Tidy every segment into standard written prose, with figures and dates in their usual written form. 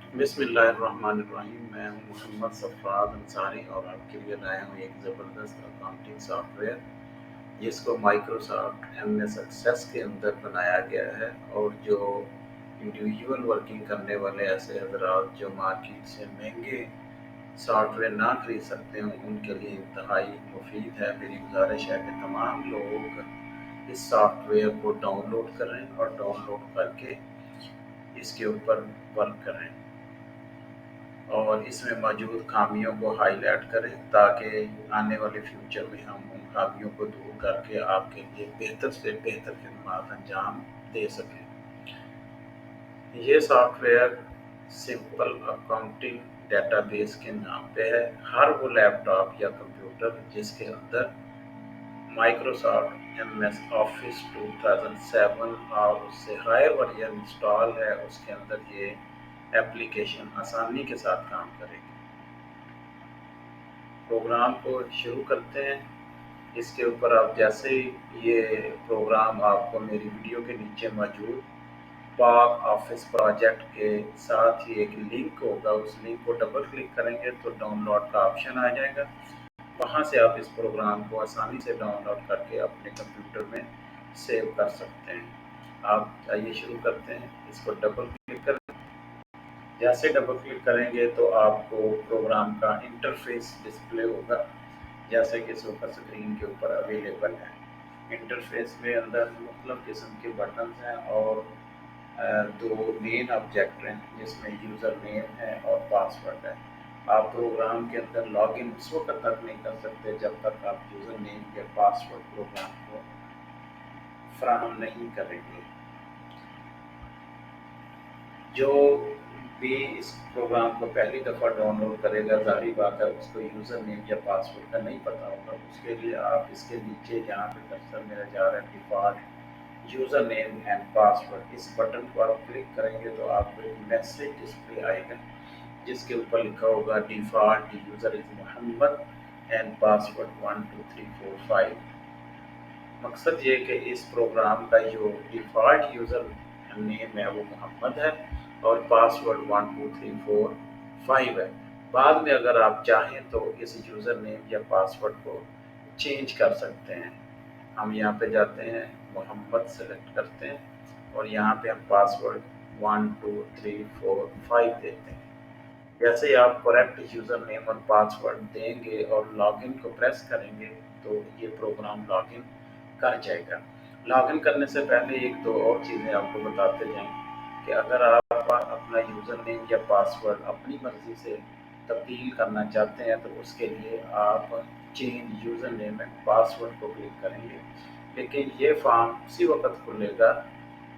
बिस्मिल्लाहिर्रहमानिर्रहीम। मैं हूँ मोहम्मद सफ़ाद अंसारी और आपके लिए लाया हूँ एक ज़बरदस्त अकाउंटिंग सॉफ्टवेयर जिसको माइक्रोसॉफ्ट एमएस एक्सेस के अंदर बनाया गया है। और जो इंडिविजुअल वर्किंग करने वाले ऐसे हजरात जो मार्केट से महंगे सॉफ्टवेयर ना खरीद सकते हैं उनके लिए इंतहाई मुफीद है। मेरी गुजारिश है कि तमाम लोग इस सॉफ्टवेयर को डाउनलोड करें और डाउनलोड करके इसके ऊपर वर्क करें और इसमें मौजूद खामियों को हाईलाइट करें ताकि आने वाले फ्यूचर में हम उन खामियों को दूर करके आपके लिए बेहतर से बेहतर खदमात अंजाम दे सकें। ये सॉफ्टवेयर सिंपल अकाउंटिंग डेटाबेस के नाम पे है। हर वो लैपटॉप या कंप्यूटर जिसके अंदर माइक्रोसॉफ्ट एमएस ऑफिस 2007 और उससे हायर वर्जन इंस्टॉल है, उसके अंदर ये एप्लीकेशन आसानी के साथ काम करेगी। प्रोग्राम को शुरू करते हैं। इसके ऊपर आप जैसे ही ये प्रोग्राम आपको मेरी वीडियो के नीचे मौजूद पाक ऑफिस प्रोजेक्ट के साथ ही एक लिंक होगा, उस लिंक को डबल क्लिक करेंगे तो डाउनलोड का ऑप्शन आ जाएगा। वहाँ से आप इस प्रोग्राम को आसानी से डाउनलोड करके अपने कंप्यूटर में सेव कर सकते हैं। आप आइए शुरू करते हैं। इसको डबल क्लिक करें। जैसे डबल क्लिक करेंगे तो आपको प्रोग्राम का इंटरफेस डिस्प्ले होगा जैसे कि इस ऊपर स्क्रीन के ऊपर अवेलेबल है। इंटरफेस में अंदर मुख्तलिफ किस्म के बटन हैं और दो मेन ऑब्जेक्ट हैं जिसमें यूज़र नेम है और पासवर्ड है। आप प्रोग्राम के अंदर लॉगिन उस वक्त तक नहीं कर सकते जब तक आप यूज़र नेम या पासवर्ड प्रोग्राम को फराहम नहीं करेंगे। जो भी इस प्रोग्राम को पहली दफ़ा डाउनलोड करेगा ज़ाहिर बात है उसको यूज़र नेम या पासवर्ड का नहीं पता होगा। उसके लिए आप इसके नीचे जहाँ पे कर्सर मेरा जा रहा है default user name and password, इस बटन को आप क्लिक करेंगे तो आपको एक मैसेज डिस्प्ले आएगा जिसके ऊपर लिखा होगा default user is Mohammad and password 12345। मकसद ये कि इस प्रोग्राम का जो डिफ़ॉल्ट यूज़र नेम है वो मोहम्मद है और पासवर्ड 12345 है। बाद में अगर आप चाहें तो इस यूज़र नेम या पासवर्ड को चेंज कर सकते हैं। हम यहाँ पे जाते हैं, मोहम्मद सेलेक्ट करते हैं और यहाँ पे हम पासवर्ड 12345 देते हैं। जैसे ही आप करेक्ट यूज़र नेम और पासवर्ड देंगे और लॉगिन को प्रेस करेंगे तो ये प्रोग्राम लॉगिन कर जाएगा। लॉगिन करने से पहले एक दो और चीज़ें आपको बताते जाएँ कि अगर आप अपना यूज़र नेम या पासवर्ड अपनी मर्ज़ी से तब्दील करना चाहते हैं तो उसके लिए आप change user name and password को क्लिक करेंगे। लेकिन ये फॉर्म उसी वक़्त खुलेगा,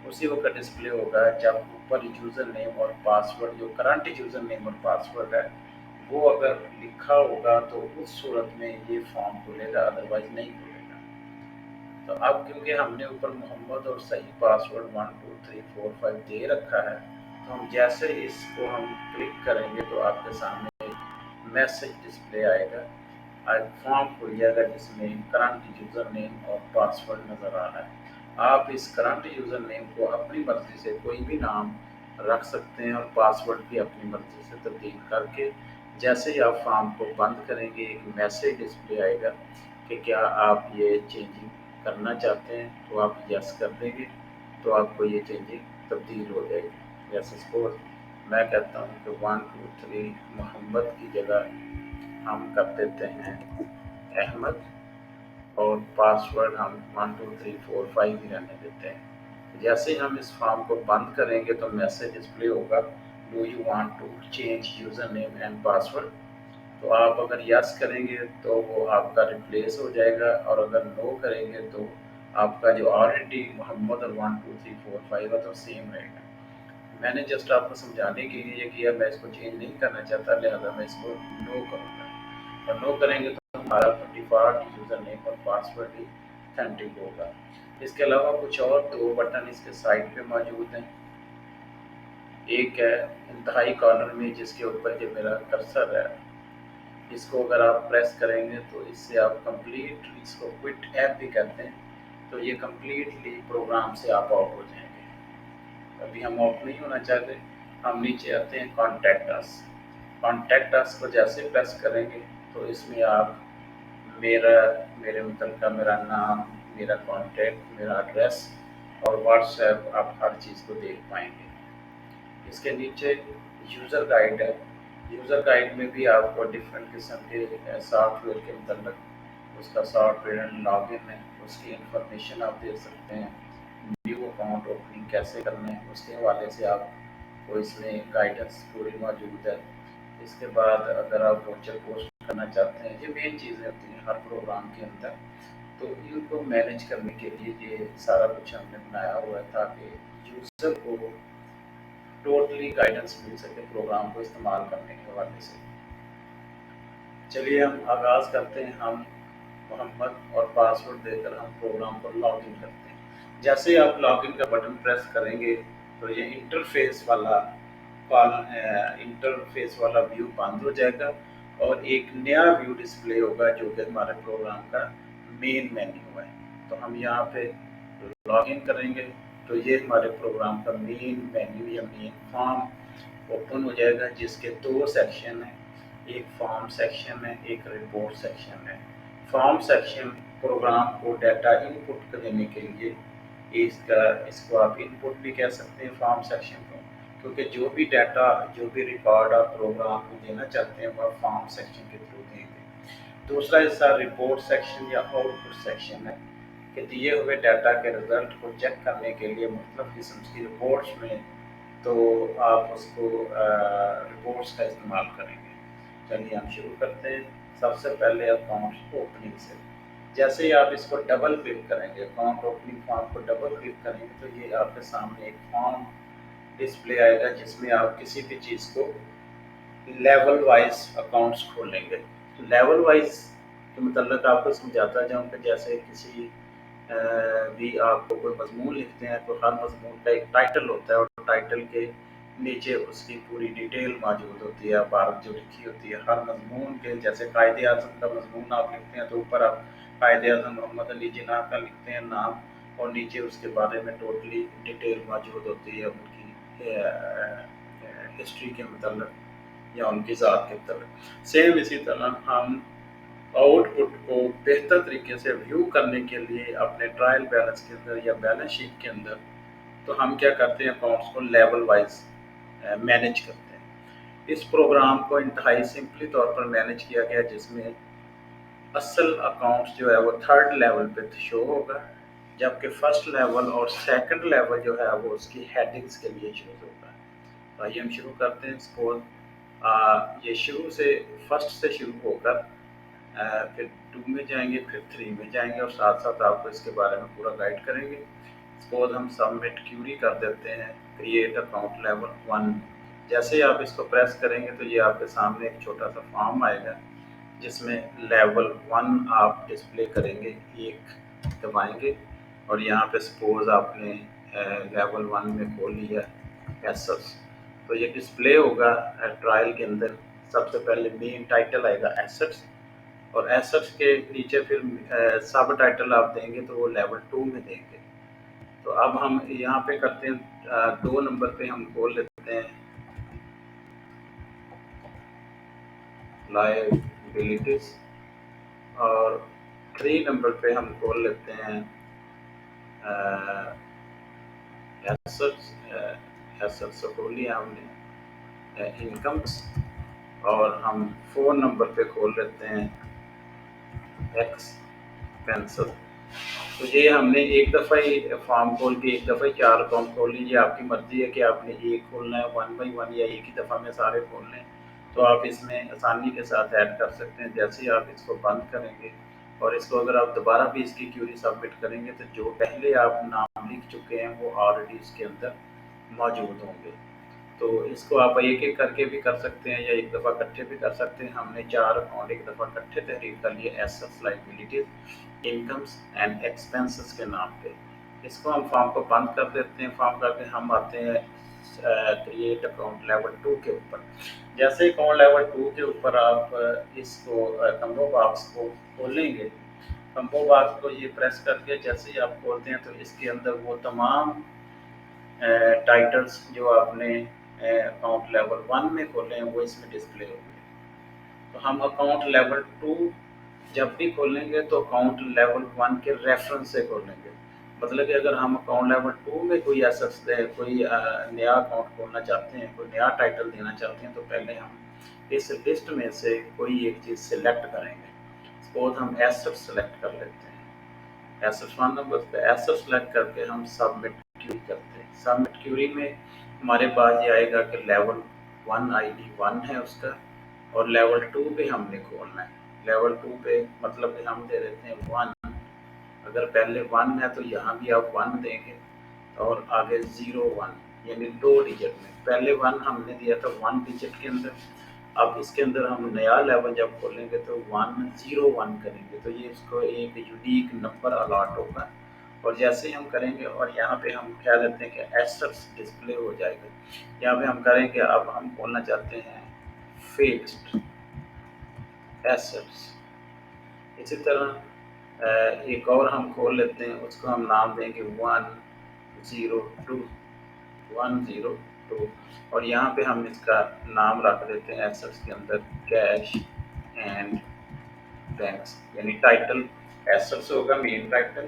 उसी वक़्त डिस्प्ले होगा जब ऊपर यूज़र नेम और पासवर्ड जो करंट यूज़र नेम और पासवर्ड है वो अगर लिखा होगा तो उस सूरत में ये फॉर्म खुलेगा, अदरवाइज़ नहीं खुलेगा। तो अब क्योंकि हमने ऊपर मोहम्मद और सही पासवर्ड 12345 दे रखा है तो हम जैसे इसको हम क्लिक करेंगे तो आपके सामने मैसेज डिस्प्ले आएगा, फॉर्म खुल जाएगा जिसमें करंट यूज़र नेम और पासवर्ड नज़र आ रहा है। आप इस करंट यूज़र नेम को अपनी मर्ज़ी से कोई भी नाम रख सकते हैं और पासवर्ड भी अपनी मर्ज़ी से तब्दील करके जैसे ही आप फॉर्म को बंद करेंगे एक मैसेज डिस्प्ले आएगा कि क्या आप ये चेंजिंग करना चाहते हैं, तो आप यस कर देंगे तो आपको ये चेंजिंग तब्दील हो जाएगी। जैसे सपोज़ मैं कहता हूँ कि 123 मोहम्मद की जगह हम कर देते हैं अहमद और पासवर्ड हम 12345 ही रहने देते हैं। जैसे ही हम इस फॉर्म को बंद करेंगे तो मैसेज डिस्प्ले होगा do you want to change user name and password. तो आप अगर यस करेंगे तो वो आपका रिप्लेस हो जाएगा और अगर नो करेंगे तो आपका जो ऑलरेडी मोहम्मद और 12345 है तो सेम रहेगा। मैंने जस्ट आपको समझाने के लिए ये किया, मैं इसको चेंज नहीं करना चाहता लिहाजा मैं इसको नो करूँगा और नो करेंगे तो हमारा डिफ़ॉल्ट यूज़र नेम और पासवर्ड ही ऑथेंटिक होगा। इसके अलावा कुछ और दो बटन इसके साइड पे मौजूद हैं। एक है इंतहाई कॉर्नर में जिसके ऊपर जो मेरा कर्सर है, इसको अगर आप प्रेस करेंगे तो इससे आप कंप्लीट, इसको क्विट ऐप भी कहते हैं, तो ये कंप्लीटली प्रोग्राम से आप आउट हो जाएंगे। अभी हम आउट नहीं होना चाहते हम नीचे आते हैं कॉन्टैक्ट अस। कॉन्टैक्ट अस को जैसे प्रेस करेंगे तो इसमें आप मेरा मेरे मुतलका मेरा नाम, मेरा कॉन्टैक्ट, मेरा एड्रेस और व्हाट्सएप आप हर चीज़ को देख पाएँगे। इसके नीचे यूज़र गाइड है। यूज़र गाइड में भी आपको डिफरेंट किस्म के सॉफ्टवेयर के मतलब उसका सॉफ्टवेयर लॉगिन है, उसकी इंफॉर्मेशन आप देख सकते हैं। न्यू अकाउंट ओपनिंग कैसे करना है उसके हवाले से आपको इसमें गाइडेंस पूरी मौजूद है। इसके बाद अगर आप वाउचर पोस्ट करना चाहते हैं, ये मेन चीज़ें होती हैं हर प्रोग्राम के अंदर। तो इनको मैनेज करने के लिए ये सारा कुछ हमने बनाया हुआ है ताकि यूज़र को टोटली गाइडेंस मिल सके प्रोग्राम को इस्तेमाल करने के हवाले से। चलिए हम आगाज़ करते हैं। हम मोहम्मद और पासवर्ड देकर हम प्रोग्राम को लॉगिन करते हैं। जैसे ही आप लॉगिन का बटन प्रेस करेंगे तो ये इंटरफेस वाला व्यू बंद हो जाएगा और एक नया व्यू डिस्प्ले होगा जो कि हमारे प्रोग्राम का मेन मेन्यू है। तो हम यहाँ पे लॉगिन करेंगे तो ये हमारे प्रोग्राम का मेन मेन्यू या मेन फॉर्म ओपन हो जाएगा जिसके दो सेक्शन हैं। एक फॉर्म सेक्शन है, एक रिपोर्ट सेक्शन है। फॉर्म सेक्शन प्रोग्राम को डाटा इनपुट देने के लिए इसको आप इनपुट भी कह सकते हैं फॉर्म सेक्शन को, क्योंकि जो भी डाटा जो भी रिकॉर्ड आप प्रोग्राम को देना चाहते हैं वह फॉर्म सेक्शन के थ्रू देंगे। दूसरा हिस्सा रिपोर्ट सेक्शन या आउटपुट सेक्शन है कि दिए हुए डाटा के रिजल्ट को चेक करने के लिए मुख्तलिफ किस्म की रिपोर्ट्स में तो आप उसको रिपोर्ट्स का इस्तेमाल करेंगे। चलिए हम शुरू करते हैं। सबसे पहले अकाउंट ओपनिंग से। जैसे ही आप इसको डबल क्लिक करेंगे, अकाउंट ओपनिंग फॉर्म को डबल क्लिक करेंगे तो ये आपके सामने एक फॉर्म डिस्प्ले आएगा जिसमें आप किसी भी चीज़ को लेवल वाइज अकाउंट्स खोलेंगे। लेवल वाइज के मतलब आपको समझाता जाऊँ कि जैसे किसी भी आपको कोई मजमून लिखते हैं तो हर मजमून का एक टाइटल होता है और टाइटल के नीचे उसकी पूरी डिटेल मौजूद होती है, इबारत जो लिखी होती है हर मजमून के। जैसे कायदे आज़म का मजमून आप लिखते हैं तो ऊपर आप कायदे आज़म मोहम्मद अली जिन्ना का लिखते हैं नाम और नीचे उसके बारे में टोटली डिटेल मौजूद होती है उनकी हिस्ट्री के मतलब या उनकी ज़ात के मतलब। सेम इसी तरह हम आउटपुट को बेहतर तरीके से व्यू करने के लिए अपने ट्रायल बैलेंस के अंदर या बैलेंस शीट के अंदर तो हम क्या करते हैं अकाउंट्स को लेवल वाइज मैनेज करते हैं। इस प्रोग्राम को इंतहाई सिंपली तौर पर मैनेज किया गया जिसमें असल अकाउंट्स जो है वो थर्ड लेवल पे शो होगा जबकि फर्स्ट लेवल और सेकंड लेवल जो है वो उसकी हेडिंग्स के लिए यूज होगा। तो आइए हम शुरू करते हैं। सपोज ये शुरू से फर्स्ट से शुरू होकर फिर 2 में जाएंगे, फिर 3 में जाएंगे और साथ साथ आपको इसके बारे में पूरा गाइड करेंगे। सपोज हम सबमिट क्यूरी कर देते हैं क्रिएट अकाउंट लेवल 1। जैसे ही आप इसको प्रेस करेंगे तो ये आपके सामने एक छोटा सा फॉर्म आएगा जिसमें लेवल 1 आप डिस्प्ले करेंगे, एक दबाएंगे और यहाँ पे सपोज आपने लेवल 1 में खोल लिया एसेट्स तो ये डिस्प्ले होगा ट्रायल के अंदर। सबसे पहले मेन टाइटल आएगा एसेट्स और एसेट्स के नीचे फिर सब टाइटल आप देंगे तो वो लेवल 2 में देंगे। तो अब हम यहाँ पे करते हैं 2 नंबर पे हम खोल लेते हैं लायबिलिटीज और 3 नंबर पे हम खोल लेते हैं एसेट्स। एसेट्स खोल लिया हमने इनकम्स और हम 4 नंबर पे खोल लेते हैं एक्सपेंसेस। तो ये हमने एक दफ़ा ही फॉर्म खोल के एक दफ़ा ही 4 अकाउंट खोल लीजिए। आपकी मर्ज़ी है कि आपने एक खोलना है 1 बाई 1 या एक ही दफ़ा में सारे खोलने हैं तो आप इसमें आसानी के साथ ऐड कर सकते हैं। जैसे ही आप इसको बंद करेंगे और इसको अगर आप दोबारा भी इसकी क्यूरी सबमिट करेंगे तो जो पहले आप नाम लिख चुके हैं वो ऑलरेडी इसके अंदर मौजूद होंगे। तो इसको आप एक-एक करके भी कर सकते हैं या एक दफ़ा इकट्ठे भी कर सकते हैं। हमने 4 अकाउंट एक दफ़ा इकट्ठे तहरीर कर लिए assets, liabilities, incomes and expenses के नाम पे। इसको हम फॉर्म को बंद कर देते हैं। फॉर्म करके हम आते हैं क्रिएट अकाउंट लेवल 2 के ऊपर। जैसे अकाउंट लेवल 2 के ऊपर आप इसको कम्बो बॉक्स को खोलेंगे। कम्बो बॉक्स को ये प्रेस करके जैसे ही आप खोलते हैं तो इसके अंदर वो तमाम टाइटल्स जो आपने अकाउंट लेवल 1 में खोले हैं वो इसमें डिस्प्ले होंगे। तो हम अकाउंट लेवल 2 जब भी खोलेंगे तो अकाउंट लेवल 1 के रेफरेंस से खोलेंगे। मतलब कि अगर हम अकाउंट लेवल 2 में कोई एसेट्स कोई नया अकाउंट खोलना चाहते हैं, कोई नया टाइटल देना चाहते हैं, तो पहले हम इस लिस्ट में से कोई एक चीज़ सिलेक्ट करेंगे। सपोज हम एसेट सेलेक्ट कर लेते हैं। एसेट्स 1 नंबर पे एसेट सेलेक्ट करके हम सबमिट क्यूरी करते हैं। सबमिट क्यूरी में हमारे पास ये आएगा कि लेवल 1 आईडी 1 है उसका, और लेवल 2 पे हमने खोलना है। लेवल 2 पे मतलब कि हम दे देते हैं 1। अगर पहले 1 है तो यहाँ भी आप 1 देंगे, और आगे 01 यानी 2 डिजिट में। पहले 1 हमने दिया था 1 डिजिट के अंदर, अब इसके अंदर हम नया लेवल जब खोलेंगे तो 101 करेंगे, तो ये इसको एक यूनिक नंबर अलॉट होगा। और जैसे ही हम करेंगे और यहाँ पे हम क्या देते हैं कि एसेट्स डिस्प्ले हो जाएगा। यहाँ पे हम करेंगे, अब हम खोलना चाहते हैं फिक्स्ड एसेट्स। इसी तरह एक और हम खोल लेते हैं, उसको हम नाम देंगे 102 102, और यहाँ पे हम इसका नाम रख देते हैं एसेट्स के अंदर कैश एंड बैंक्स, यानी टाइटल एसेट्स होगा मेन टाइटल,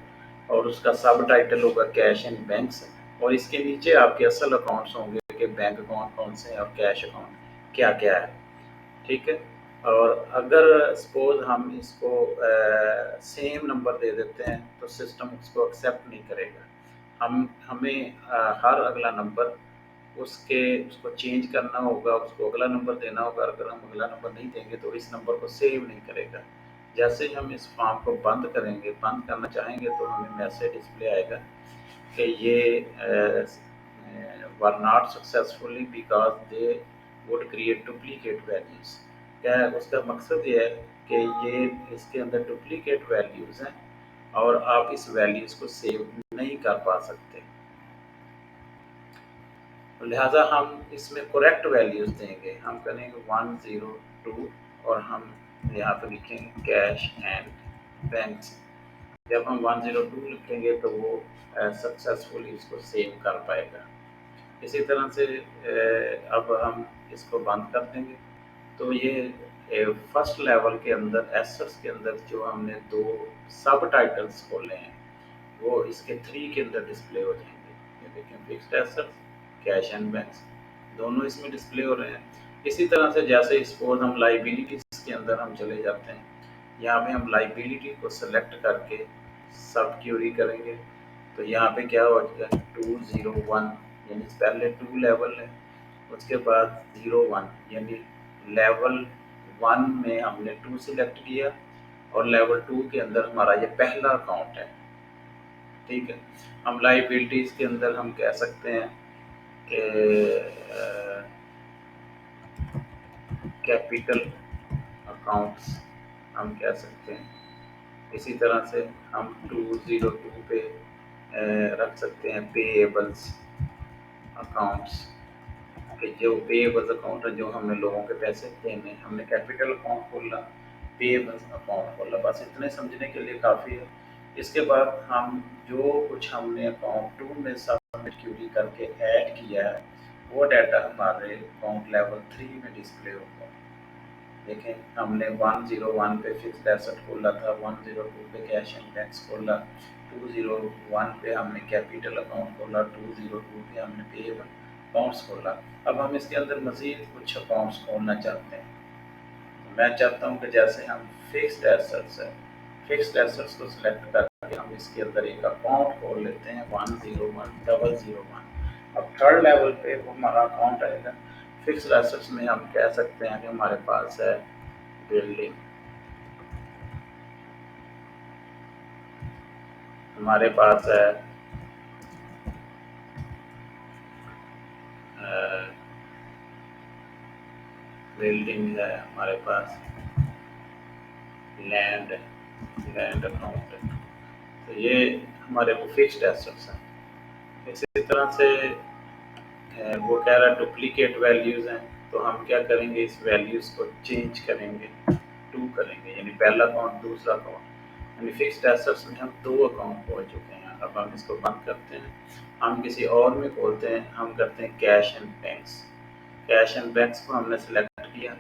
और उसका सब टाइटल होगा कैश एंड बैंक्स, और इसके नीचे आपके असल अकाउंट्स होंगे कि बैंक अकाउंट कौन से हैं और कैश अकाउंट क्या क्या है। ठीक है। और अगर सपोज हम इसको सेम नंबर दे देते हैं तो सिस्टम उसको एक्सेप्ट नहीं करेगा। हमें हर अगला नंबर उसको चेंज करना होगा, उसको अगला नंबर देना होगा। अगर हम अगला नंबर नहीं देंगे तो इस नंबर को सेव नहीं करेगा। जैसे ही हम इस फॉर्म को बंद करेंगे, बंद करना चाहेंगे, तो हमें मैसेज डिस्प्ले आएगा कि ये were not successfully because they would create duplicate values. क्या है उसका मकसद ये है कि ये इसके अंदर डुप्लीकेट वैल्यूज़ हैं और आप इस वैल्यूज़ को सेव नहीं कर पा सकते। लिहाजा हम इसमें करेक्ट वैल्यूज़ देंगे। हम करेंगे 102 और हम यहाँ पर लिखेंगे कैश एंड बैंक्स। जब हम 102 लिखेंगे तो वो सक्सेसफुली इसको सेव कर पाएगा। इसी तरह से अब हम इसको बंद कर देंगे। तो ये फर्स्ट लेवल के अंदर एसेट्स के अंदर जो हमने 2 सब टाइटल्स खोले हैं वो इसके 3 के अंदर डिस्प्ले हो जाएंगे। ये देखें, fixed assets, cash and banks, दोनों इसमें डिस्प्ले हो रहे हैं। इसी तरह से जैसे सपोज हम लाइबिलिटीज़ के अंदर हम चले जाते हैं, यहाँ पे हम लाइबिलिटी को सेलेक्ट करके सब क्यूरी करेंगे, तो यहाँ पे क्या हो जाएगा 201, यानी पहले 2 लेवल है, उसके बाद 01 यानी लेवल 1 में हमने 2 सिलेक्ट किया और लेवल 2 के अंदर हमारा ये पहला अकाउंट है। ठीक है। हम लाइबिलिटीज़ के अंदर हम कह सकते हैं कि कैपिटल अकाउंट्स हम कह सकते हैं। इसी तरह से हम 202 पे रख सकते हैं पेएबल्स अकाउंट्स, कि जो पेएबल्स अकाउंट है जो हमने लोगों के पैसे देने, हमने कैपिटल अकाउंट खोला, पेएबल्स अकाउंट खोला। बस इतने समझने के लिए काफ़ी है। इसके बाद हम जो कुछ हमने अकाउंट 2 में सबमिट क्यूरी करके ऐड किया है वो डाटा हमारे अकाउंट लेवल 3 में डिस्प्ले होगा। देखें, हमने 101 पे फिक्स्ड एसेट खोला था, 102 पे कैश एंड बैंक्स खोला, 201 पे हमने कैपिटल अकाउंट खोला, 202 पे हमने पेएबल अकाउंट्स खोला। अब हम इसके अंदर मज़ीद कुछ अकाउंट्स खोलना चाहते हैं। मैं चाहता हूँ कि जैसे हम फिक्स्ड एसेट्स है, फिक्स्ड एसेट्स को सिलेक्ट करके हम इसके अंदर एक अकाउंट खोल लेते हैं 101,001। अब थर्ड लेवल पे वो हमारा अकाउंट आएगा। फिक्स्ड एसेट्स में हम कह सकते हैं कि हमारे पास है बिल्डिंग, हमारे पास है बिल्डिंग है, हमारे पास लैंड लैंड अकाउंट है। तो ये हमारे को फिक्स्ड एसेट्स हैं। इसी तरह से वो कह रहा है डुप्लीकेट वैल्यूज़ हैं, तो हम क्या करेंगे, इस वैल्यूज़ को चेंज करेंगे, 2 करेंगे, यानी पहला अकाउंट दूसरा अकाउंट, यानी फिक्स्ड एसेट्स में हम 2 अकाउंट खोल चुके हैं। अब हम इसको बंद करते हैं, हम किसी और में खोलते हैं, हम करते हैं cash and banks. Cash and banks को हमने सेलेक्ट किया,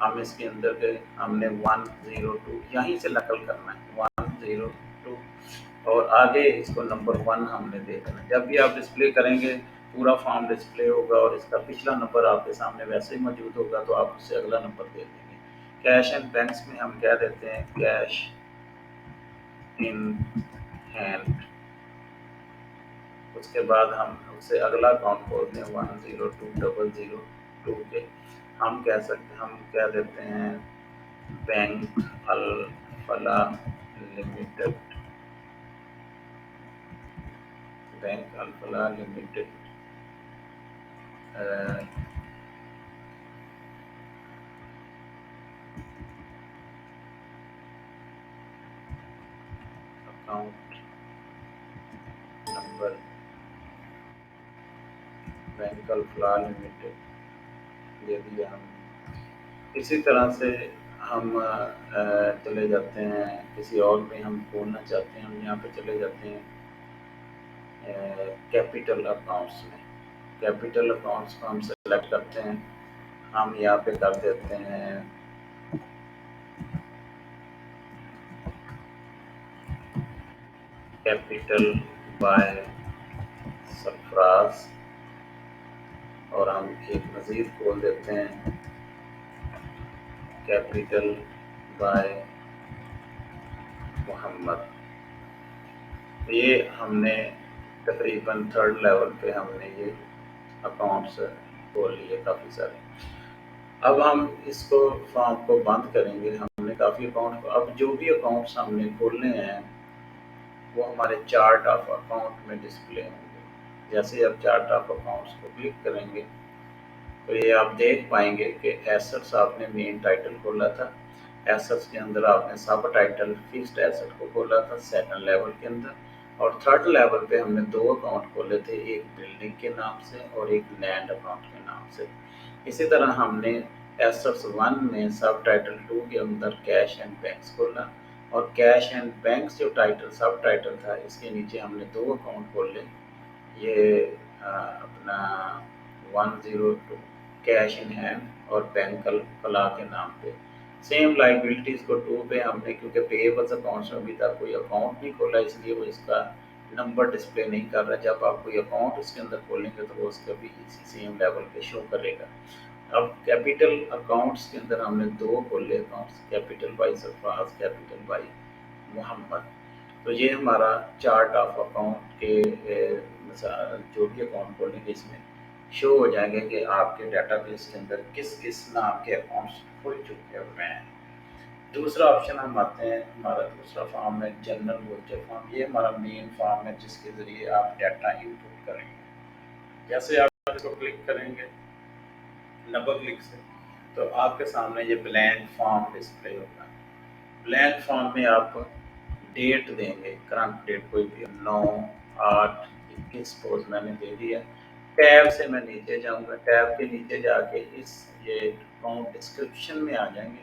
हम इसके अंदर गए, हमने 102 यहीं से नकल करना है 102 और आगे इसको नंबर 1 हमने दे देना। जब भी आप डिस्प्ले करेंगे पूरा फॉर्म डिस्प्ले होगा और इसका पिछला नंबर आपके सामने वैसे ही मौजूद होगा तो आप उससे अगला नंबर दे देंगे। कैश एंड बैंक्स में हम क्या देते हैं, कैश इन हैंड, उसके बाद हम उससे अगला अकाउंट खोलते हैं 102,002 के, हम कह सकते हैं, हम क्या देते हैं, बैंक अल फला लिमिटेड, बैंक अल फला लिमिटेड अकाउंट नंबर बैंक अल फला लिमिटेड ये दिया हम। इसी तरह से हम चले जाते हैं किसी और में हम खोलना चाहते हैं, हम यहाँ पे चले जाते हैं कैपिटल अकाउंट्स में, कैपिटल अकाउंट्स को हम सेलेक्ट करते हैं, हम यहाँ पे कर देते हैं कैपिटल बाय सरफराज और हम एक मज़ीद खोल देते हैं कैपिटल बाय मोहम्मद। ये हमने तकरीबन 3rd लेवल पे हमने ये अकाउंट्स खोल लिए काफ़ी सारे। अब हम इसको फॉर्म को बंद करेंगे, हमने काफ़ी अकाउंट को, अब जो भी अकाउंट्स हमने खोलने हैं वो हमारे चार्ट ऑफ अकाउंट में डिस्प्ले होंगे। जैसे आप चार्ट ऑफ अकाउंट्स को क्लिक करेंगे तो ये आप देख पाएंगे कि एसेट्स आपने मेन टाइटल खोला था, एसेट्स के अंदर आपने सब टाइटल फिक्स्ड एसेट को खोला था 2nd लेवल के अंदर, और 3rd लेवल पे हमने 2 अकाउंट खोले थे, एक बिल्डिंग के नाम से और एक लैंड अकाउंट के नाम से। इसी तरह हमने एसेट्स 1 में सब टाइटल 2 के अंदर कैश एंड बैंक्स खोला और कैश एंड बैंक्स जो टाइटल सब टाइटल था इसके नीचे हमने 2 अकाउंट खोले, ये अपना 102 कैश इन हैंड और बैंक अल फलाह के नाम पे। सेम लाइबिलिटीज़ को 2 पे हमने, क्योंकि पेएबल्स अकाउंट्स में अभी तक कोई अकाउंट नहीं खोला इसलिए वो इसका नंबर डिस्प्ले नहीं कर रहा। जब आप कोई अकाउंट उसके अंदर खोलेंगे तो वो उसका भी इसी सेम लेवल पे शो करेगा। अब कैपिटल अकाउंट्स के अंदर हमने 2 खोले accounts, capital by Sarfaraz, capital by Mohammad. तो ये हमारा चार्ट ऑफ अकाउंट के जो भी अकाउंट खोलेंगे इसमें शो हो जाएंगे कि आपके डेटाबेस के अंदर किस किस नाम के अकाउंट्स खुल चुके हुए हैं। दूसरा ऑप्शन हम आते हैं, हमारा दूसरा फॉर्म है जनरल वोचर फॉर्म। ये हमारा मेन फॉर्म है जिसके ज़रिए आप डाटा इनपुट करेंगे। जैसे आप इसको क्लिक करेंगे डबल क्लिक से तो आपके सामने ये ब्लैंक फॉर्म डिस्प्ले होगा। ब्लैंक फॉर्म में आप डेट देंगे, करंट डेट कोई भी 9/8/21 सपोज मैंने दे दिया। टैब से मैं नीचे जाऊंगा, टैब के नीचे जाके इस ये अकाउंट डिस्क्रिप्शन में आ जाएंगे।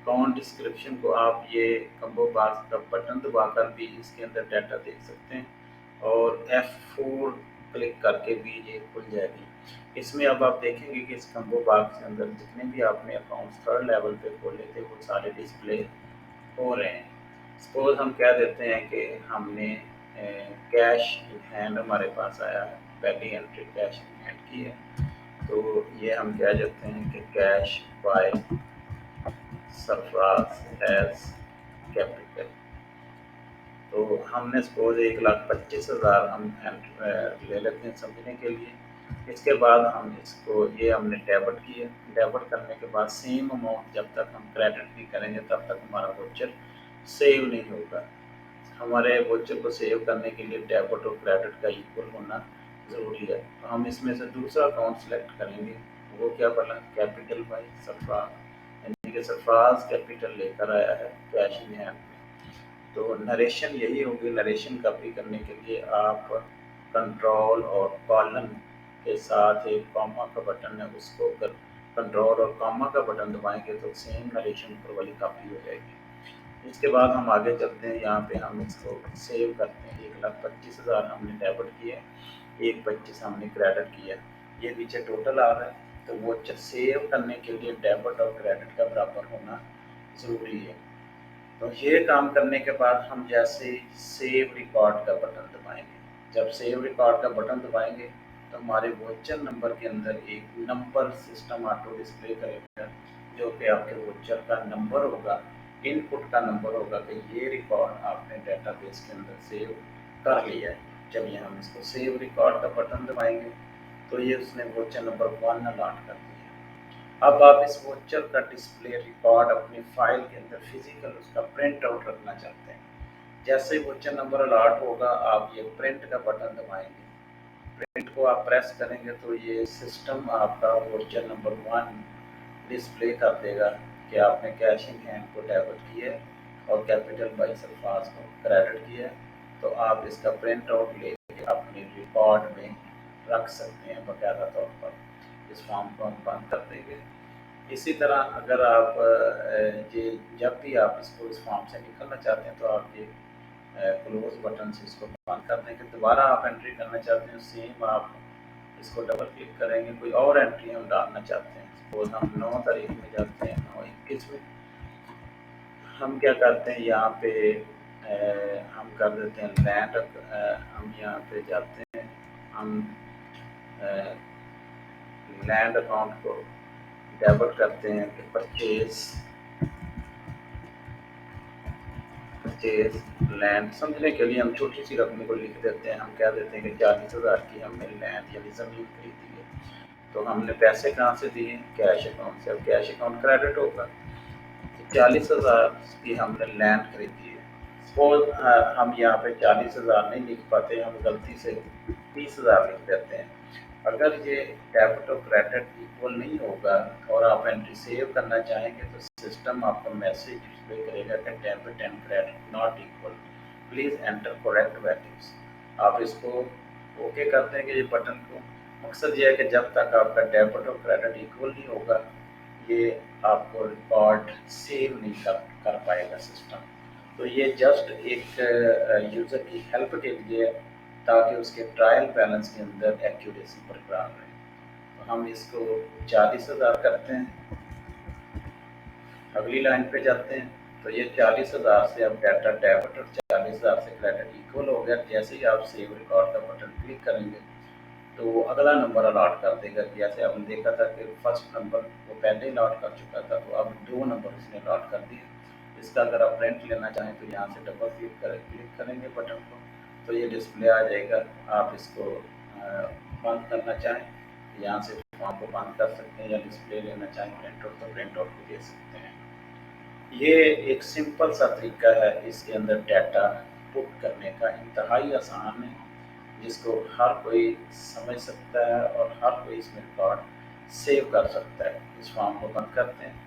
अकाउंट डिस्क्रिप्शन को आप ये कम्बो बॉक्स का बटन दबाकर भी इसके अंदर डाटा देख सकते हैं और F4 क्लिक करके भी ये खुल जाएगी। इसमें अब आप देखेंगे कि इस कम्बो बॉक्स के अंदर जितने भी आपने अकाउंट्स 3rd लेवल पे खोले थे वो सारे डिस्प्ले हो रहे हैं। सपोज हम कह देते हैं कि हमने कैश इन हैंड हमारे पास आया है, पहली एंट्री कैश इन हैंड की है, तो ये हम कह देते हैं कि cash by Sarfaraz as capital. तो हमने सपोज 1,25,000 हम ले लेते हैं समझने के लिए। इसके बाद हम इसको ये हमने डेबिट किया, डेबिट करने के बाद सेम अमाउंट जब तक हम क्रेडिट नहीं करेंगे तब तक हमारा वाउचर सेव नहीं होगा। हमारे वाउचर को सेव करने के लिए डेबिट और क्रेडिट का इक्वल होना ज़रूरी है। तो हम इसमें से दूसरा अकाउंट सेलेक्ट करेंगे, वो क्या बोला, कैपिटल बाई सरफराज, यानी कि सरफराज कैपिटल लेकर आया है कैश इन हैंड में। तो नरेशन यही होगी। नरेशन कॉपी करने के लिए आप कंट्रोल और कॉलन के साथ एक कॉमा का बटन है, उसको अगर कंट्रोल और कॉमा का बटन दबाएंगे तो सेम नरेशन पर वाली कॉपी हो जाएगी। इसके बाद हम आगे चलते हैं, यहाँ पे हम इसको सेव करते हैं। 1,25,000 हमने डेबिट किया, 1,25 हमने क्रेडिट किया, ये नीचे टोटल आ रहा है। तो वो सेव करने के लिए डेबिट और क्रेडिट का बराबर होना ज़रूरी है। तो ये काम करने के बाद हम जैसे ही सेव रिकॉर्ड का बटन दबाएंगे, जब सेव रिकॉर्ड का बटन दबाएंगे तो हमारे वोचर नंबर के अंदर एक नंबर सिस्टम ऑटो डिस्प्ले करेगा, जो कि आपके वोचर का नंबर होगा, इनपुट का नंबर होगा कि ये रिकॉर्ड आपने डेटाबेस के अंदर सेव कर लिया है। चलिए हम इसको सेव रिकॉर्ड का बटन दबाएंगे तो ये उसने वोचर नंबर 1 अलॉट कर दिया। अब आप इस वोचर का डिस्प्ले रिकॉर्ड अपनी फाइल के अंदर फिजिकल उसका प्रिंट आउट रखना चाहते हैं। जैसे ही वोचर नंबर अलॉट होगा आप ये प्रिंट का बटन दबाएंगे, प्रिंट को आप प्रेस करेंगे तो ये सिस्टम आपका वोचर नंबर 1 डिस्प्ले कर देगा कि आपने कैश इन हैंड को डेबिट किया है और कैपिटल बाई सल्फाज को क्रेडिट किया है। तो आप इसका प्रिंट आउट लेके अपने रिकॉर्ड में रख सकते हैं बाकायदा तौर पर। इस फॉर्म को हम बंद कर देंगे। इसी तरह अगर आप ये जब भी आप इसको इस फॉर्म से निकलना चाहते हैं तो आप ये क्लोज बटन से इसको बंद कर देंगे। दोबारा आप एंट्री करना चाहते हैं, सेम आप इसको डबल क्लिक करेंगे, कोई और एंट्री हम डालना चाहते हैं, सपोज हम 9 तारीख में जाते हैं, 9/21 में हम क्या करते हैं यहाँ पे हम कर देते हैं लैंड, हम यहाँ पे जाते हैं, हम लैंड अकाउंट को डेबिट करते हैं कि परचेज लैंड। समझने के लिए हम छोटी सी रकम को लिख देते हैं, हम कह देते हैं कि 40,000 की हमने लैंड यानी ज़मीन खरीदी है। तो हमने पैसे कहाँ से दिए? कैश अकाउंट से। अब कैश अकाउंट क्रेडिट होगा, तो 40,000 की हमने लैंड खरीदी है। सपोज हम यहाँ पे 40,000 नहीं लिख पाते, हम गलती से 30,000 लिख देते हैं। अगर ये डेबिट और क्रेडिट इक्वल नहीं होगा और आप एंट्री सेव करना चाहेंगे तो सिस्टम आपको मैसेज डिस्प्ले करेगा कि debit and credit not equal, please enter correct values. आप इसको ओके कर देंगे ये बटन को। मकसद ये है कि जब तक आपका डेबिट और क्रेडिट इक्वल नहीं होगा ये आपको रिकॉर्ड सेव नहीं कर पाएगा सिस्टम। तो ये जस्ट एक यूज़र की हेल्प के लिए, ताकि उसके ट्रायल बैलेंस के अंदर एक्यूरेसी बरकरार रहे। तो हम इसको 40,000 करते हैं, अगली लाइन पे जाते हैं। तो ये 40,000 से अब डाटा डेबिट और 40,000 से क्रेडिट इक्वल हो गया। जैसे ही आप सेव रिकॉर्ड का बटन क्लिक करेंगे तो अगला नंबर अलॉट कर देगा। जैसे आपने देखा था कि फर्स्ट नंबर वो पहले अलॉट कर चुका था, तो अब 2 नंबर उसने अलॉट कर दिए। इसका अगर आप प्रिंट लेना चाहें तो यहाँ से डबल क्लिक करेंगे बटन को, तो ये डिस्प्ले आ जाएगा। आप इसको बंद करना चाहें यहाँ से फॉर्म को बंद कर सकते हैं, या डिस्प्ले लेना चाहें प्रिंट आउट तो प्रिंट आउट भी दे सकते हैं। ये एक सिंपल सा तरीका है इसके अंदर डाटा पुट करने का, इंतहाई आसान है, जिसको हर कोई समझ सकता है और हर कोई इसमें रिकॉर्ड सेव कर सकता है। इस फॉर्म को बंद करते हैं।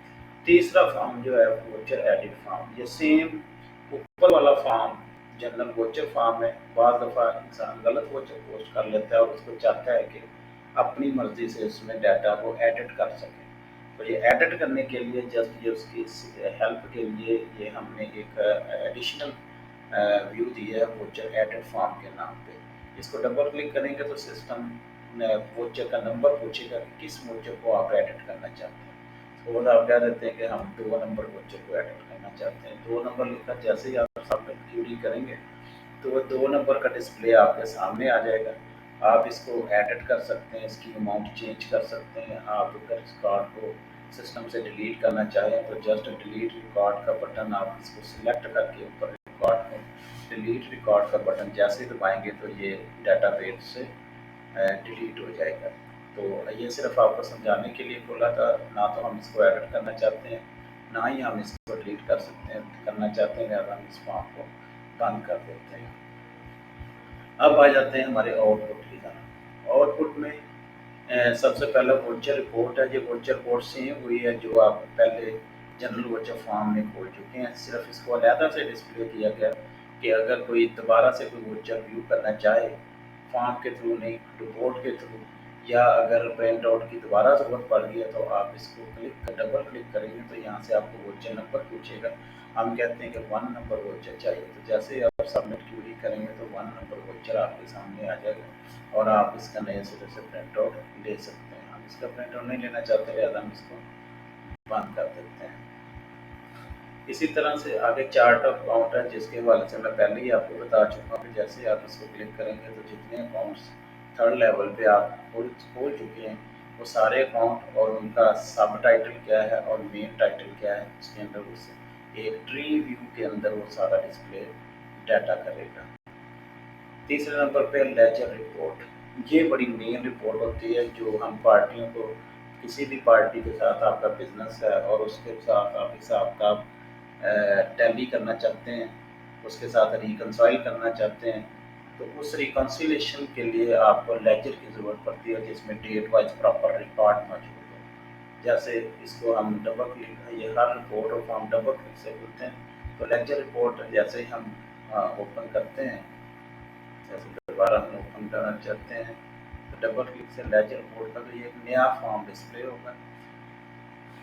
तीसरा फॉर्म जो है वोचर एडिट फॉर्म। ये सेम ऊपर वाला फॉर्म जनरल वोचर फॉर्म है। बाद दफ़ा इंसान गलत वोचर पोस्ट कर लेता है और उसको चाहता है कि अपनी मर्ज़ी से उसमें डाटा को एडिट कर सके। तो ये एडिट करने के लिए जस्ट ये उसकी हेल्प के लिए ये हमने एक एडिशनल व्यू दिया है वोचर एडिट फॉर्म के नाम पे। इसको डबल क्लिक करेंगे तो सिस्टम वोचर का नंबर पूछेगा कि किस वोचर को आप एडिट करना चाहते हैं। तो आप कह देते हैं कि हम 2 नंबर वोचर को एडिट करना चाहते हैं। 2 नंबर लिखा, जैसे ही आप सबमिट क्यूरी करेंगे तो वो 2 नंबर का डिस्प्ले आपके सामने आ जाएगा। आप इसको एडिट कर सकते हैं, इसकी अमाउंट चेंज कर सकते हैं। आप अगर इस कार्ड को सिस्टम से डिलीट करना चाहें तो जस्ट डिलीट रिकॉर्ड का बटन आप इसको सिलेक्ट करके ऊपर रिकॉर्ड में डिलीट रिकॉर्ड का बटन जैसे दबाएंगे तो ये डाटाबेस से डिलीट हो जाएगा। तो ये सिर्फ आपको समझाने के लिए बोला था, ना तो हम इसको एडिट करना चाहते हैं, ना ही हम इसको डिलीट कर सकते हैं करना चाहते हैं, लिहाजा हम इस फॉर्म को बंद कर देते हैं। अब आ जाते हैं हमारे आउटपुट की तरफ। आउटपुट में सबसे पहला वोचर रिपोर्ट है। ये वोचर रिपोर्ट सेम हुई है जो आप पहले जनरल वोचर फॉर्म में खोल चुके हैं, सिर्फ इसको अलहदा से डिस्प्ले किया गया कि अगर कोई दोबारा से कोई वोचर व्यू करना चाहे फॉर्म के थ्रू नहीं, रिपोर्ट के थ्रू, या अगर प्रिंट आउट की दोबारा ज़रूरत पड़ गई है तो आप इसको डबल क्लिक करेंगे तो यहाँ से आपको वोचर नंबर पूछेगा। हम कहते हैं कि 1 नंबर वोचर चाहिए, तो जैसे ही आप सबमिट क्यूरी करेंगे तो 1 नंबर वोचर आपके सामने आ जाएगा और आप इसका नए सिरे से प्रिंट आउट ले सकते हैं। हम इसका प्रिंट आउट नहीं लेना चाहते, लिहाजा हम इसको बंद कर देते हैं। इसी तरह से आगे चार्ट ऑफ अकाउंट है, जिसके हवाले से मैं पहले ही आपको बता चुका हूँ कि जैसे ही आप इसको क्लिक करेंगे तो जितने अकाउंट्स थर्ड लेवल पे आप खोल चुके हैं वो सारे अकाउंट और उनका सब टाइटल क्या है और मेन टाइटल क्या है, उसके अंदर उसे एक ट्री व्यू के अंदर वो सारा डिस्प्ले डाटा करेगा। तीसरे नंबर पे लेजर रिपोर्ट, ये बड़ी मेन रिपोर्ट होती है जो हम पार्टियों को, किसी भी पार्टी के साथ आपका बिजनेस है और उसके साथ आप हिसाब का टैली करना चाहते हैं, उसके साथ रिकंसाइल करना चाहते हैं, तो उस रिकन्सिलेशन के लिए आपको लेजर की ज़रूरत पड़ती है जिसमें डेट वाइज प्रॉपर रिकॉर्ड मौजूद हो। जैसे इसको हम डबल क्लिक, ये हर रिपोर्ट को हम डबल क्लिक से खोलते हैं, तो लेजर रिपोर्ट जैसे ही हम ओपन करते हैं, जैसे दोबारा हम ओपन करना चाहते हैं तो डबल क्लिक से लेजर रिपोर्ट का तो ये एक नया फॉर्म डिस्प्ले होगा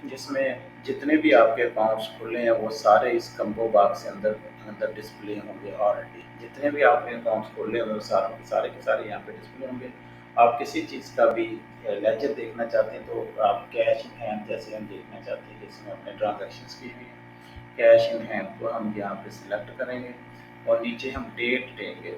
जिसमें जितने भी आपके अकाउंट्स खुले हैं वो सारे इस कम्बो बॉक्स के अंदर अंदर डिस्प्ले होंगे। ऑलरेडी जितने भी आपने अकाउंट्स खोले हैं वो सारे के सारे यहाँ पे डिस्प्ले होंगे। आप किसी चीज़ का भी लेजर देखना चाहते हैं तो आप कैश इन हैंड जैसे हम देखना चाहते हैं जिसमें अपने ट्रांजेक्शन्स की हुई है, कैश इन हैंड को हम यहाँ पे सिलेक्ट करेंगे और नीचे हम डेट देंगे।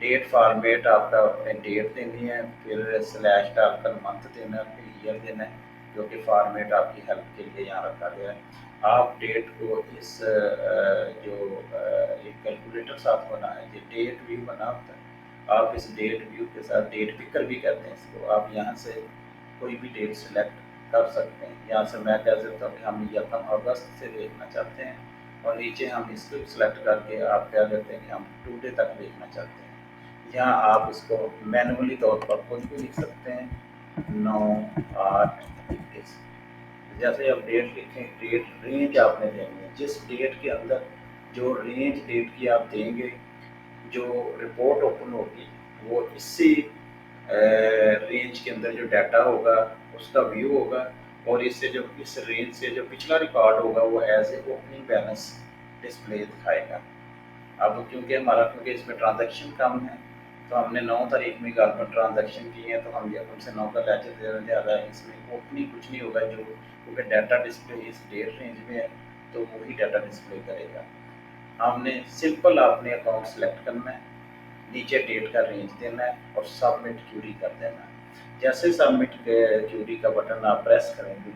डेट फॉर्मेट आपका अपने डेट देनी है, फिर स्लैश डालकर मंथ देना है, फिर ईयर देना है, जो कि फॉर्मेट आपकी हेल्प के लिए यहाँ रखा गया है। आप डेट को इस जो एक कैलकुलेटर साथ बना है, ये डेट व्यू बना होता है, आप इस डेट व्यू के साथ डेट पिकर भी कहते हैं इसको, आप यहाँ से कोई भी डेट सेलेक्ट कर सकते हैं। यहाँ से मैं कह सकता हूँ कि हम यकम अगस्त से देखना चाहते हैं और नीचे हम इसको सेलेक्ट करके आप कह देते हैं कि हम टुडे तक देखना चाहते हैं। यहाँ आप इसको मैनुअली तौर पर खुद भी लिख सकते हैं, 9/8/21। जैसे आप डेट लिखें, डेट रेंज आपने देनी है, जिस डेट के अंदर जो रेंज डेट की आप देंगे, जो रिपोर्ट ओपन होगी वो इसी रेंज के अंदर जो डाटा होगा उसका व्यू होगा और इससे जो इस रेंज से जो पिछला रिकॉर्ड होगा वो as a opening balance display दिखाएगा। अब क्योंकि इसमें ट्रांजैक्शन कम है तो हमने 9 तारीख में गवर्नमेंट ट्रांजैक्शन की है तो हम यकम से 9 का लेजर दे रहे हैं, ज़्यादा इसमें ओपनिंग कुछ नहीं होगा, जो क्योंकि डाटा डिस्प्ले इस डेट रेंज में है तो वही डाटा डिस्प्ले करेगा। हमने सिंपल अपने अकाउंट सेलेक्ट करना है, नीचे डेट का रेंज देना है और सबमिट क्यूरी कर देना है। जैसे सबमिट क्यूरी का बटन आप प्रेस करेंगे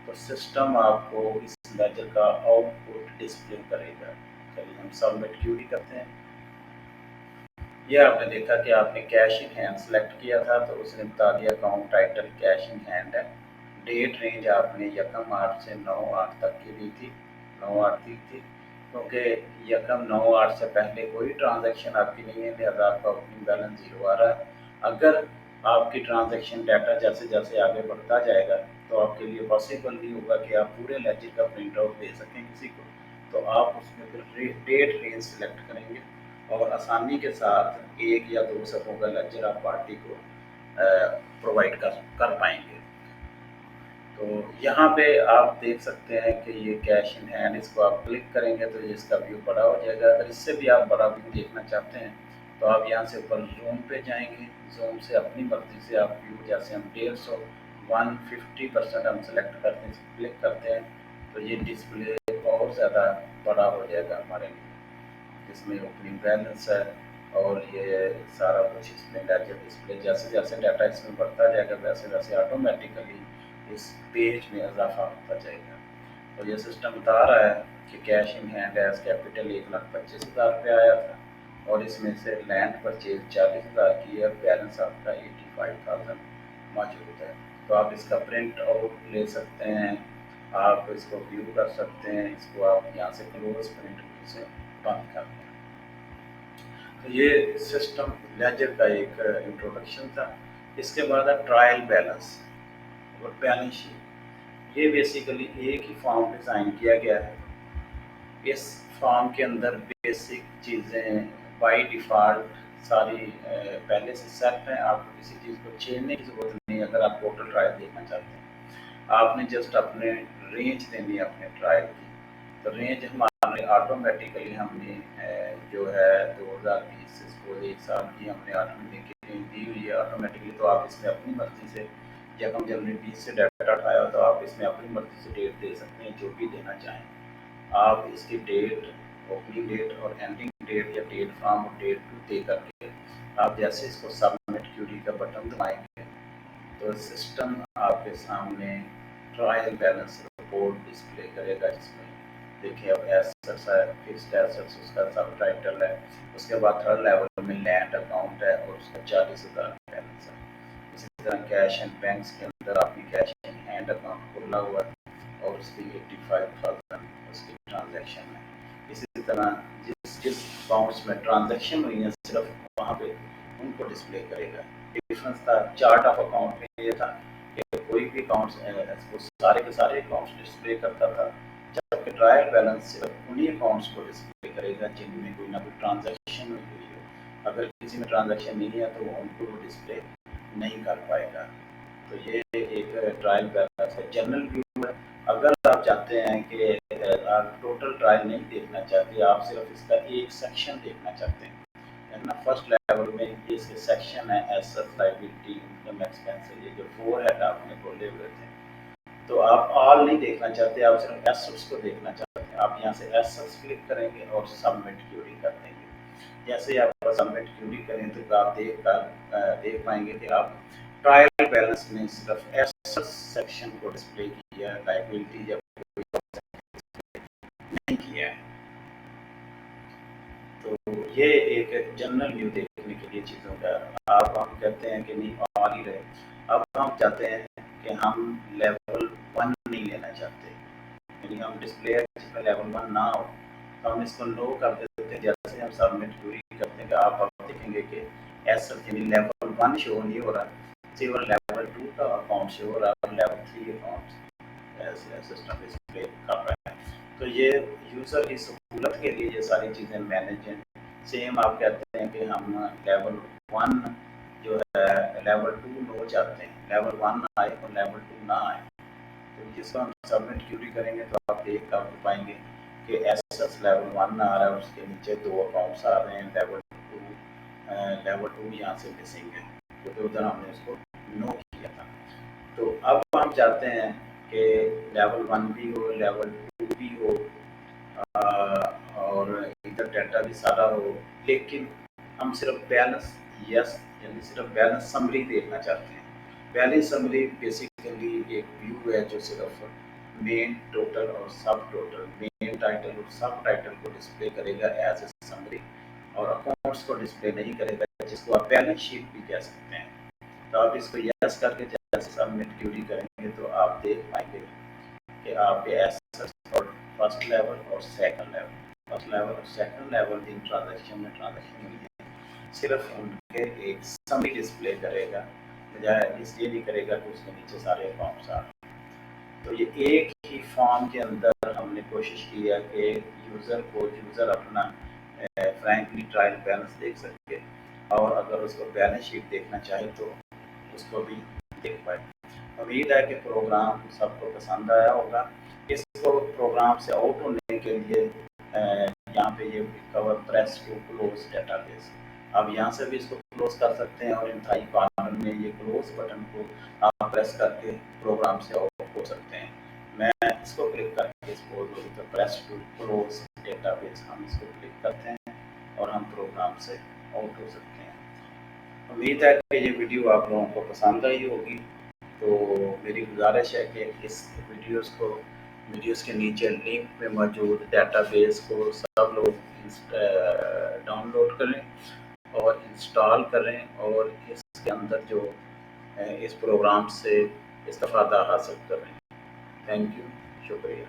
तो सिस्टम आपको इस लेजर का आउटपुट डिस्प्ले करेगा। चलिए हम सबमिट क्यूरी करते हैं। ये आपने देखा कि आपने कैश इन हैंड सेलेक्ट किया था तो उसने बता दिया account title cash in hand है। डेट रेंज आपने यकम 8 से 9/8 तक की दी थी, 9/8 दी थी, क्योंकि यकम 9/8 से पहले कोई ट्रांजैक्शन आपकी नहीं है, लिहाजा आपका ओपनिंग बैलेंस 0 आ रहा है। अगर आपकी ट्रांजैक्शन डाटा जैसे जैसे आगे बढ़ता जाएगा तो आपके लिए पॉसिबल नहीं होगा कि आप पूरे लेजर का प्रिंट आउट दे सकें किसी को, तो आप उसमें फिर डेट रेंज सेलेक्ट करेंगे और आसानी के साथ 1 या 2 सबों का लेक्चर आप पार्टी को प्रोवाइड कर पाएंगे। तो यहाँ पे आप देख सकते हैं कि ये कैश इन हैंड, इसको आप क्लिक करेंगे तो इसका व्यू बड़ा हो जाएगा। अगर इससे भी आप बड़ा व्यू देखना चाहते हैं तो आप यहाँ से ऊपर जूम पे जाएंगे, जूम से अपनी मर्जी से आप व्यू, जैसे हम 150 150% हम सेलेक्ट करते हैं, क्लिक करते हैं तो ये डिस्प्ले और ज़्यादा बड़ा हो जाएगा हमारे लिए, जिसमें ओपनिंग बैलेंस है और ये सारा कुछ इसमें लेजर डिस्प्ले, जैसे जैसे डाटा इसमें बढ़ता जाएगा वैसे वैसे ऑटोमेटिकली इस पेज में इजाफा होता जाएगा। तो ये सिस्टम बता रहा है कि cash in hand as capital 1,25,000 रुपये आया था और इसमें से लैंड परचेज 40,000 की है, बैलेंस आपका 85,000 मौजूद है। तो आप इसका प्रिंट आउट ले सकते हैं, आप इसको व्यू कर सकते हैं, इसको आप यहाँ से क्लोज प्रिंट से बंद कर दें। तो ये सिस्टम लेजर का एक इंट्रोडक्शन था। इसके बाद है ट्रायल बैलेंस और बैलेंस शीट। ये बेसिकली एक ही फॉर्म डिज़ाइन किया गया है। इस फॉर्म के अंदर बेसिक चीज़ें बाय डिफ़ॉल्ट सारी पहले से सेट हैं, आपको किसी चीज़ को छेड़ने की ज़रूरत नहीं है। अगर आप टोटल ट्रायल देखना चाहते हैं, आपने जस्ट अपने रेंज देनी है अपने ट्रायल की, तो रेंज हमारे ऑटोमेटिकली हमने जो है 2020 से सपोज 1 साल की हमने 8 महीने की रेंज दी हुई है ऑटोमेटिकली, तो आप इसमें अपनी मर्ज़ी से यकम जनवरी 20 से डाटा उठाया तो आप इसमें अपनी मर्जी से डेट दे सकते हैं, जो भी देना चाहें आप। इसकी डेट, ओपनिंग डेट और एंडिंग डेट या डेट फ्रॉम और डेट टू दे करके आप जैसे इसको सबमिट क्यूरी का बटन दबाएंगे तो सिस्टम आपके सामने ट्रायल बैलेंस रिपोर्ट डिस्प्ले करेगा, जिसमें देखिए अब एसेट्स है, फिक्स्ड एसेट्स उसका सब टाइटल है, उसके बाद थर्ड लेवल में लैंड अकाउंट है और उसका 40,000 बैलेंस है। इसी तरह कैश एंड बैंक्स के अंदर आपकी कैश इन हैंड अकाउंट खुला हुआ है और उसकी 85,000 उसकी ट्रांजैक्शन है। इसी तरह जिस जिस अकाउंट्स में ट्रांजैक्शन हुई है सिर्फ वहाँ पे उनको डिस्प्ले करेगा। डिफरेंस था चार्ट ऑफ अकाउंट में, ये था कि कोई भी अकाउंट्स वो सारे के सारे अकाउंट्स डिस्प्ले करता था, जबकि ट्रायल बैलेंस सिर्फ उन्हीं अकाउंट्स को डिस्प्ले करेगा जिनमें कोई ना कोई ट्रांजैक्शन हुई हो। अगर किसी में ट्रांजैक्शन नहीं है तो उनको वो डिस्प्ले नहीं कर पाएगा। तो ये एक ट्रायल बैलेंस है, जनरल व्यू है। अगर आप चाहते हैं कि आप टोटल ट्रायल नहीं देखना चाहते, आप सिर्फ इसका एक सेक्शन देखना चाहते हैं, है ना। फर्स्ट लेवल में ये इसके सेक्शन है एसेट, लायबिलिटी, इनकम, एक्सपेंस, ये जो 4 हेड आपने बोले हुए थे, तो आप ऑल नहीं देखना चाहते, आप सिर्फ एसेट्स को देखना चाहते हैं। आप यहाँ से एसेट्स क्लिक करेंगे और सबमिट क्यूरी कर देंगे। जैसे ही आप सबमिट क्यूरी करें तो आप देख पाएंगे कि आप ट्रायल बैलेंस में सिर्फ एसेट्स सेक्शन को डिस्प्ले किया है, लायबिलिटी या नहीं किया है। तो ये एक जनरल व्यू देखने के लिए चीज़ों का। आप हम कहते हैं कि नहीं ऑल ही रहे, अब हम चाहते हैं कि हम लेवल 1 नहीं लेना चाहते, यानी हम डिस्प्ले जिसमें लेवल 1 ना हो, तो हम इसको लो कर देते हैं। जैसे हम सबमिट क्यूरी करते हैं कि आप देखेंगे कि ऐसा यानी लेवल 1 शो नहीं हो रहा, केवल लेवल 2 का अकाउंट शो हो रहा है और लेवल 3 अकाउंट ऐसे सिस्टम डिस्प्ले कर रहा है। तो ये यूज़र की सहूलत के लिए ये सारी चीज़ें मैनेज हैं। सेम आप कहते हैं कि हम लेवल 1 जो है लेवल 2 लो चाहते हैं, लेवल 1 आए और लेवल 2 ना आए, तो जिसको हम सबमिट क्यूरी करेंगे तो आप देख कर पाएंगे कि एसएस लेवल 1 आ रहा है, उसके नीचे 2 अकाउंट्स आ रहे हैं, लेवल 2 यहाँ से मिसिंग है क्योंकि उधर हमने उसको नो किया था। तो अब हम चाहते हैं कि लेवल 1 भी हो, लेवल 2 भी हो, और इधर डाटा भी सारा हो, लेकिन हम सिर्फ बैलेंस यस यानी सिर्फ बैलेंस समरी देखना चाहते हैं। बैलेंस समरी बेसिकली एक व्यू है जो सिर्फ मेन, टोटल और सब टोटल, मेन टाइटल और सब टाइटल को डिस्प्ले करेगा एज ए समरी, और अकाउंट्स को डिस्प्ले नहीं करेगा, जिसको आप बैलेंस शीट भी कह सकते हैं। तो आप इसको यस करके जैसे सबमिट क्यूरी करेंगे तो आप देख पाएंगे कि आपके एसेट्स और फर्स्ट लेवल और सेकंड लेवल, फर्स्ट लेवल और सेकंड लेवल इन ट्रांजैक्शन में ट्रांजैक्शन हुई है, सिर्फ उनके एक समरी डिस्प्ले करेगा, बजाय इसलिए नहीं करेगा कि उसके नीचे सारे अकाउंट्स आ रहे हैं। तो ये एक ही फॉर्म के अंदर हमने कोशिश की है कि यूज़र अपना फ्रैंकली ट्रायल बैलेंस देख सके, और अगर उसको बैलेंस शीट देखना चाहे तो उसको भी देख पाए। उम्मीद है कि प्रोग्राम सबको पसंद आया होगा। इसको प्रोग्राम से आउट होने के लिए यहाँ पे ये cover press to close database, आप यहाँ से भी इसको क्लोज कर सकते हैं और इन थाई कॉर्नर में ये क्लोज बटन को आप प्रेस करके प्रोग्राम से आउट हो सकते हैं। मैं इसको क्लिक करके इसको तो प्रेस टू क्लोज डेटाबेस हम इसको क्लिक करते हैं और हम प्रोग्राम से आउट हो सकते हैं। उम्मीद है कि ये वीडियो आप लोगों को पसंद आई होगी। तो मेरी गुजारिश है कि इस वीडियोस के नीचे लिंक पे मौजूद डेटाबेस को सब लोग डाउनलोड करें और इंस्टॉल करें और इसके अंदर जो इस प्रोग्राम से इस्तेफादा हासिल करें। थैंक यू, शुक्रिया।